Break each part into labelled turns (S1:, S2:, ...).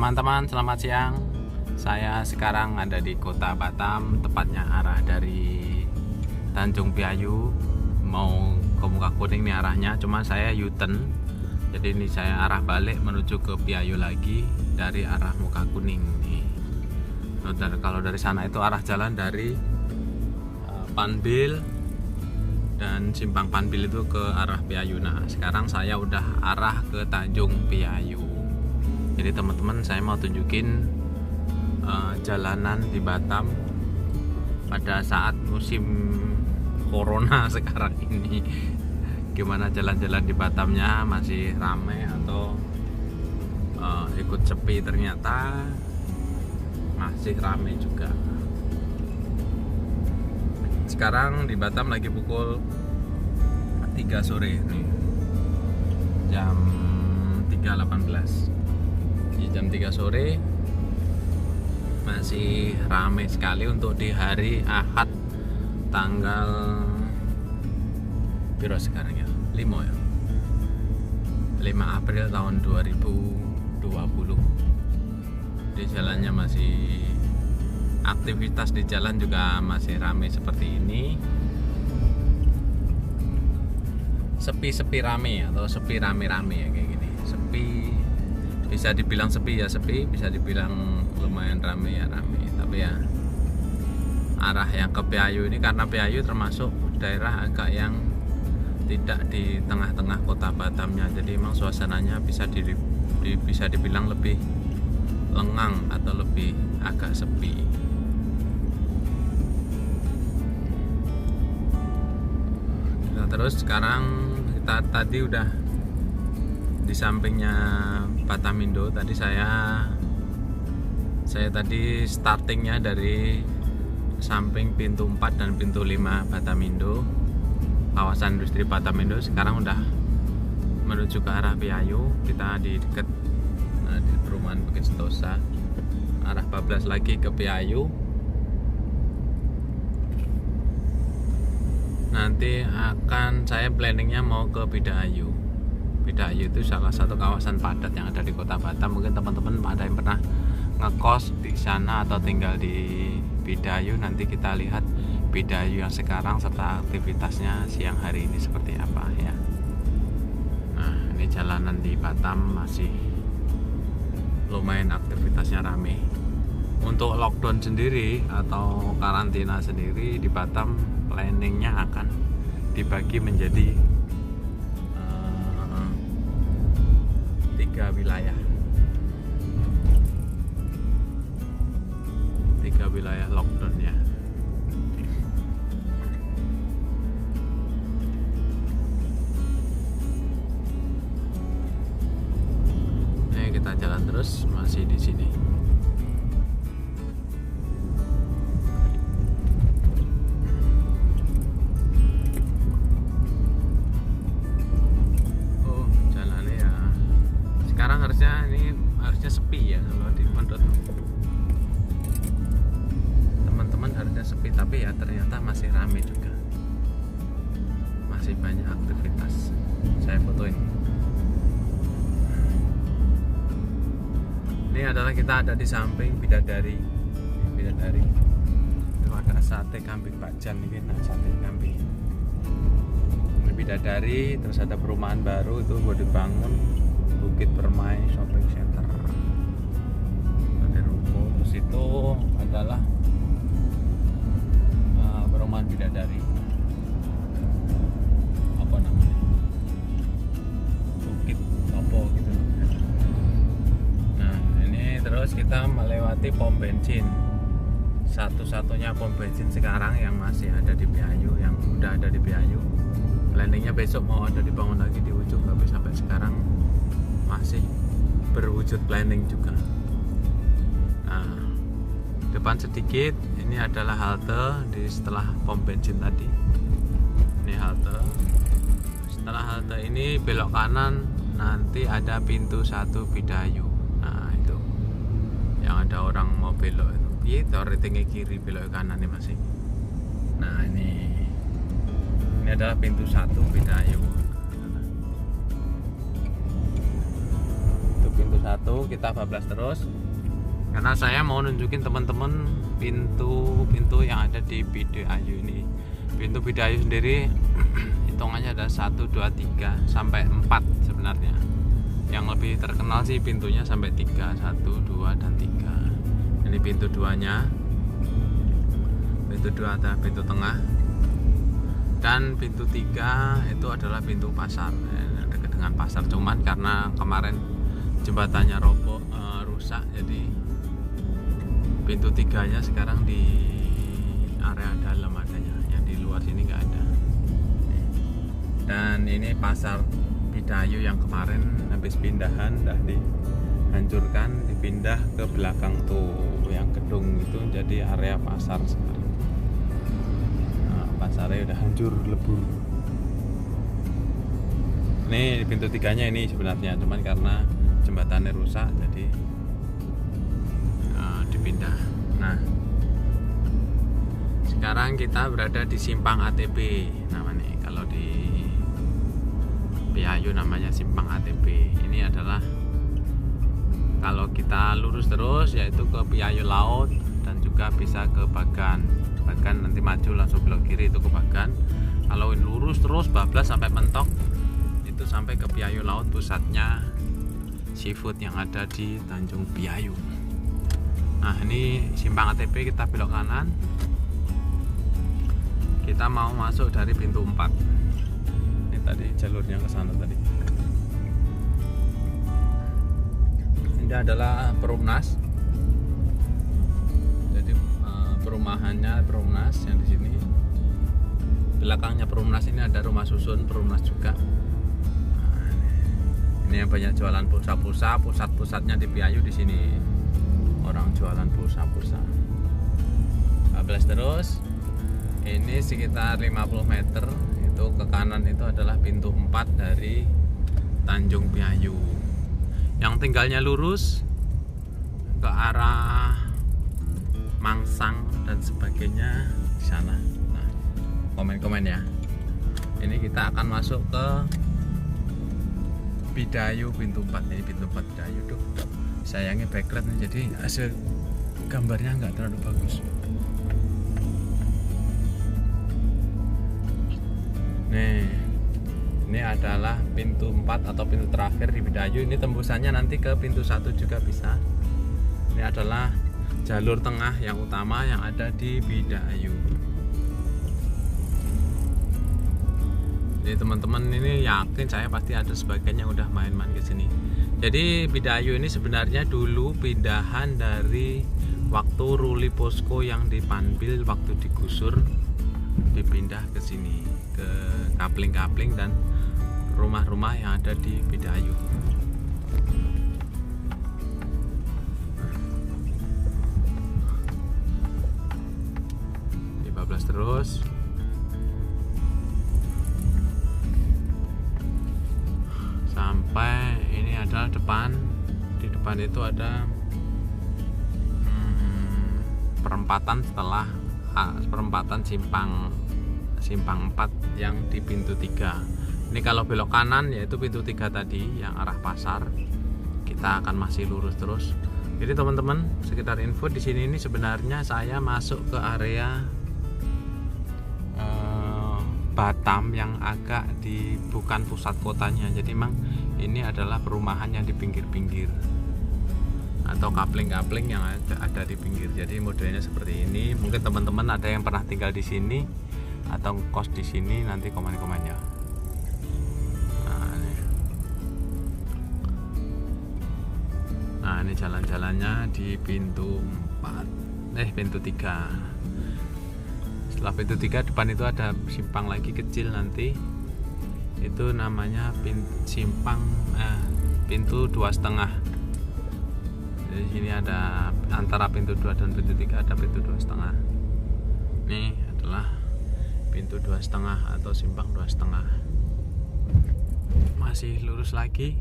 S1: teman-teman, selamat siang. Saya sekarang ada di kota Batam, tepatnya arah dari Tanjung Piayu mau ke Mukakuning nih arahnya. Cuma saya U-turn, jadi ini saya arah balik menuju ke Piayu lagi dari arah Mukakuning nih. Kalau dari sana itu arah jalan dari Panbil dan Simpang Panbil itu ke arah Piayu. Nah, sekarang saya udah arah ke Tanjung Piayu. Jadi teman-teman, saya mau tunjukin jalanan di Batam pada saat musim corona sekarang ini. Gimana jalan-jalan di Batamnya, masih ramai atau ikut sepi? Ternyata masih ramai juga. Sekarang di Batam lagi pukul 3 sore nih, jam 3.18. Di jam 3 sore masih ramai sekali untuk di hari Ahad tanggal berapa sekarang ya? 5 ya? 5 April tahun 2020. Di jalannya masih, aktivitas di jalan juga masih ramai seperti ini. Sepi-sepi rame atau sepi rame-rame ya, kayak gini. Sepi, bisa dibilang sepi ya sepi, bisa dibilang lumayan rame ya rame. Tapi ya arah yang ke Piayu ini, karena Piayu termasuk daerah agak yang tidak di tengah-tengah kota Batamnya, jadi memang suasananya bisa dibilang lebih lengang atau lebih agak sepi. Nah, terus sekarang kita tadi udah di sampingnya Batamindo. Tadi saya tadi startingnya dari samping pintu 4 dan pintu 5 Batamindo, kawasan industri Batamindo. Sekarang udah menuju ke arah Piayu. Kita di dekat di perumahan Bukit Sentosa, arah bablas lagi ke Piayu. Nanti akan saya planningnya mau ke Bidaayu. Bidaayu itu salah satu kawasan padat yang ada di kota Batam. Mungkin teman-teman ada yang pernah ngekos di sana atau tinggal di Bidaayu. Nanti kita lihat Bidaayu yang sekarang serta aktivitasnya siang hari ini seperti apa ya. Nah, ini jalanan di Batam masih lumayan aktivitasnya rame. Untuk lockdown sendiri atau karantina sendiri di Batam, planningnya akan dibagi menjadi 3 wilayah. 3 wilayah lockdown ya. Nah, kita jalan terus masih di sini. Harusnya sepi ya kalau di menurut teman-teman, harusnya sepi, tapi ya ternyata masih ramai juga, masih banyak aktivitas. Saya fotoin. Ini adalah kita ada di samping Bidadari. Itu ada sate kambing Pak Jan ini, nah sate kambing. Ini Bidadari, terus ada perumahan baru itu buat dibangun, Bukit Permai Shopping Center. Ada ruko, terus itu adalah perumahan Bidadari. Apa namanya? Bukit Topo gitu. Nah, ini terus kita melewati pom bensin. Satu-satunya pom bensin sekarang yang masih ada di Piayu, yang udah ada di Piayu. Planningnya besok mau ada dibangun lagi di ujung, tapi sampai sekarang masih berwujud planning juga. Nah, depan sedikit ini adalah halte di setelah pom bensin tadi. Ini halte. Setelah halte ini belok kanan, nanti ada pintu 1 Bidaayu. Nah, itu yang ada orang mau belok itu. Itu ratingnya kiri, belok kanan nih masih. Nah, ini adalah pintu 1 Bidaayu. pintu 1 kita bablas terus karena saya mau nunjukin teman-teman pintu-pintu yang ada di Bidaayu ini. Pintu Bidaayu sendiri hitungannya ada 1, 2, 3 sampai 4 sebenarnya. Yang lebih terkenal sih pintunya sampai 3, 1, 2 dan 3. Ini pintu 2-nya. Pintu 2 ada pintu tengah. Dan pintu 3 itu adalah pintu pasar, dekat dengan pasar. Cuman karena kemarin jembatannya roboh, rusak, jadi pintu 3-nya sekarang di area dalam adanya, yang di luar sini nggak ada. Dan ini pasar Bidaayu yang kemarin habis pindahan, dah dihancurkan, dipindah ke belakang tuh yang gedung itu, jadi area pasar sekarang. Nah, pasarnya udah hancur lebur. Ini pintu 3-nya ini sebenarnya, cuman karena jembatannya rusak jadi dipindah. Nah, sekarang kita berada di simpang ATB namanya. Kalau di Bidaayu namanya simpang ATB. Ini adalah kalau kita lurus terus yaitu ke Bidaayu Laut dan juga bisa ke Bagan. Bagan nanti maju langsung belok kiri itu ke Bagan. Kalau lurus terus bablas sampai mentok itu sampai ke Bidaayu Laut, pusatnya seafood yang ada di Tanjung Bidaayu. Nah, ini simpang ATB, kita belok kanan. Kita mau masuk dari pintu 4. Tadi jalurnya ke sana tadi. Ini adalah Perumnas. Jadi perumahannya Perumnas yang di sini. Belakangnya Perumnas ini ada rumah susun Perumnas juga. Nah, ini yang banyak jualan pulsa-pulsa, pusat-pusatnya di Bidaayu di sini. Orang jualan pulsa-pulsa. 12 terus. Ini sekitar 50 meter. Itu ke kanan itu adalah pintu 4 dari Tanjung Bidaayu. Yang tinggalnya lurus ke arah Mangsang dan sebagainya di sana. Nah, komen-komen ya. Ini kita akan masuk ke Bidaayu pintu 4. Ini pintu 4 Bidaayu tuh. Sayangnya backlight nih, jadi hasil gambarnya nggak terlalu bagus. Nih, ini adalah pintu 4 atau pintu terakhir di Bidaayu. Ini tembusannya nanti ke pintu 1 juga bisa. Ini adalah jalur tengah yang utama yang ada di Bidaayu. Jadi teman-teman ini yakin saya pasti ada sebagian yang udah main-main ke sini. Jadi Bidaayu ini sebenarnya dulu pindahan dari waktu Ruli Posko yang di Panbil waktu digusur, dipindah ke sini, ke kapling-kapling dan rumah-rumah yang ada di Bidaayu. Di 14 terus. Sampai ini adalah depan. Di depan itu ada perempatan setelah perempatan simpang 4 yang di pintu 3. Ini kalau belok kanan yaitu pintu 3 tadi yang arah pasar. Kita akan masih lurus terus. Jadi teman-teman, sekitar info di sini ini sebenarnya saya masuk ke area Batam yang agak di bukan pusat kotanya. Jadi memang ini adalah perumahan yang di pinggir-pinggir atau kapling-kapling yang ada di pinggir. Jadi modelnya seperti ini. Mungkin teman-teman ada yang pernah tinggal di sini atau kos di sini, nanti komen-komennya. Nah, ini jalan-jalannya di pintu 3. Setelah pintu 3 depan itu ada simpang lagi kecil nanti. Itu namanya pintu 2,5. Di sini ada antara pintu 2 dan pintu 3 ada pintu 2,5. Ini adalah pintu 2,5 atau simpang 2,5. Masih lurus lagi.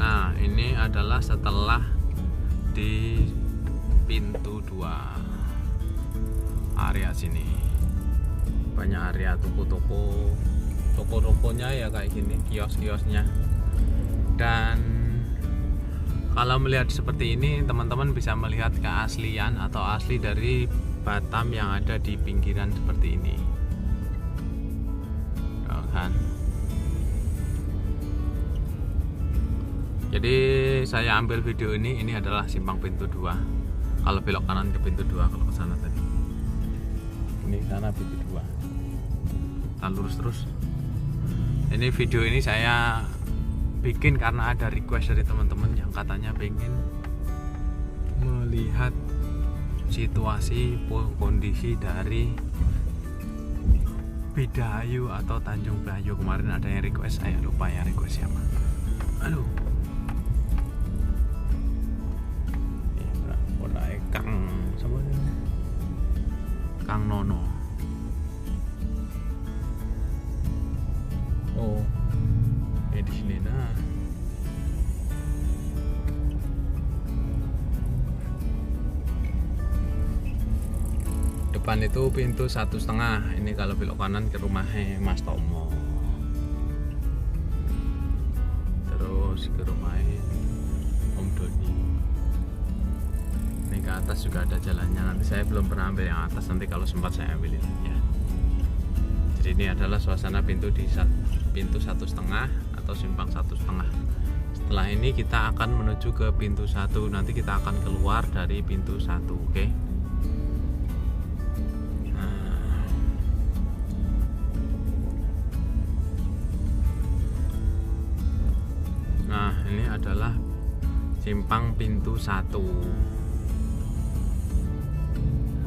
S1: Nah, ini adalah setelah di pintu 2 area sini. Banyak area toko-toko toko-tokonya ya kayak gini, kios-kiosnya. Dan kalau melihat seperti ini, teman-teman bisa melihat keaslian atau asli dari Batam yang ada di pinggiran seperti ini. Kan? Jadi saya ambil video ini adalah simpang pintu 2. Kalau belok kanan ke pintu 2, kalau ke sana tadi. Ini sana pintu 2. Kita lurus terus. Ini video ini saya bikin karena ada request dari teman-teman yang katanya pengen melihat situasi kondisi dari Bidaayu atau Tanjung Priok. Kemarin ada yang request, saya lupa ya request siapa. Aduh. Kang sama Kang Nono. Oh, di sini nah. Depan itu pintu 1,5. Ini kalau belok kanan ke rumahnya Mas Tomo. Terus ke rumahnya Om Doni. Ini ke atas juga ada jalannya. Nanti saya belum pernah ambil yang atas. Nanti kalau sempat saya ambilin ya. Jadi ini adalah suasana pintu di pintu 1,5 atau simpang 1,5. Setelah ini kita akan menuju ke pintu 1. Nanti kita akan keluar dari pintu 1, oke? Nah, ini adalah simpang pintu 1.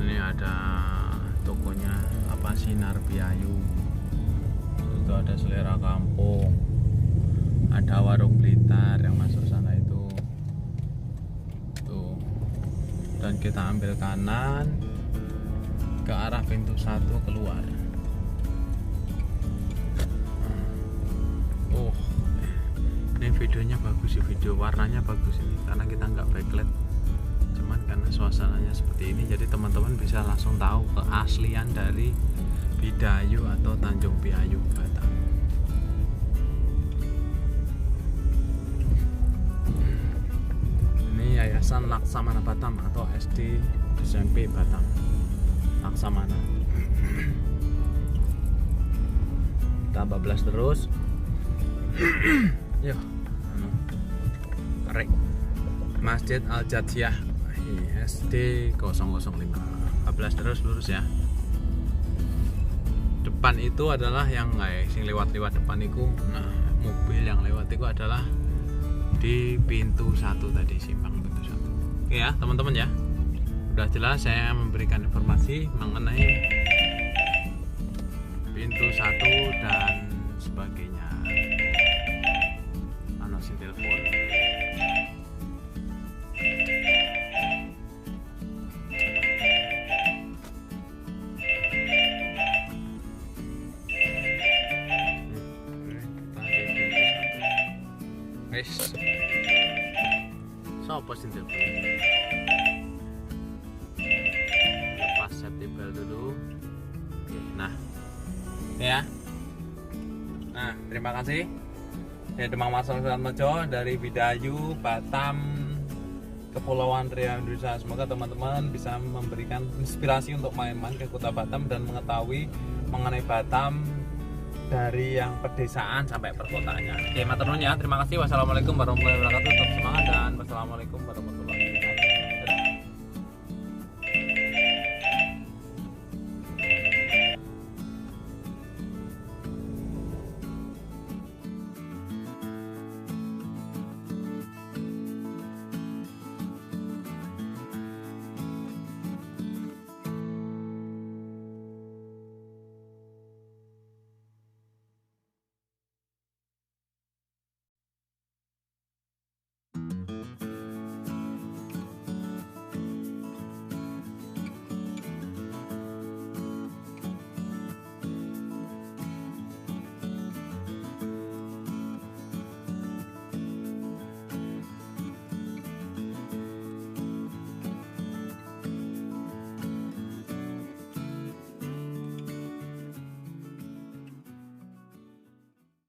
S1: Ini ada tokonya apa, Sinar Piayu. Itu ada Selera Kampung. Ada warung Blitar yang masuk sana itu. Tuh. Dan kita ambil kanan ke arah pintu 1 keluar. Oh. Ini videonya bagus sih, video warnanya bagus ini karena kita nggak backlight, cuman karena suasananya seperti ini jadi teman-teman bisa langsung tahu keaslian dari Bidaayu atau Tanjung Priok Batam. Ini Yayasan Laksamana Batam atau SD SMP Batam Laksamana. Kita bablas terus. Yo, korek Masjid Al-Jatiyah SD 005. 14 terus lurus ya. Depan itu adalah yang sing lewat-lewat depan itu. Nah, mobil yang lewat itu adalah di pintu 1 tadi, simpang pintu 1. Oke ya, teman-teman ya. Udah jelas saya memberikan informasi mengenai pintu 1 dan sebagainya. Telepon. Sopo sing telepon? Lepas safety belt dulu. Nah, ya. Nah, terima kasih. Ya, Demang Mas Suratmojo dari Bidaayu Batam, Kepulauan Riau Indonesia. Semoga teman-teman bisa memberikan inspirasi untuk main-main ke kota Batam dan mengetahui mengenai Batam dari yang pedesaan sampai perkotaannya. Oke, matur nuwun ya. Terima kasih. Wassalamualaikum warahmatullahi wabarakatuh. Tetap semangat dan wassalamualaikum warahmatullahi wabarakatuh.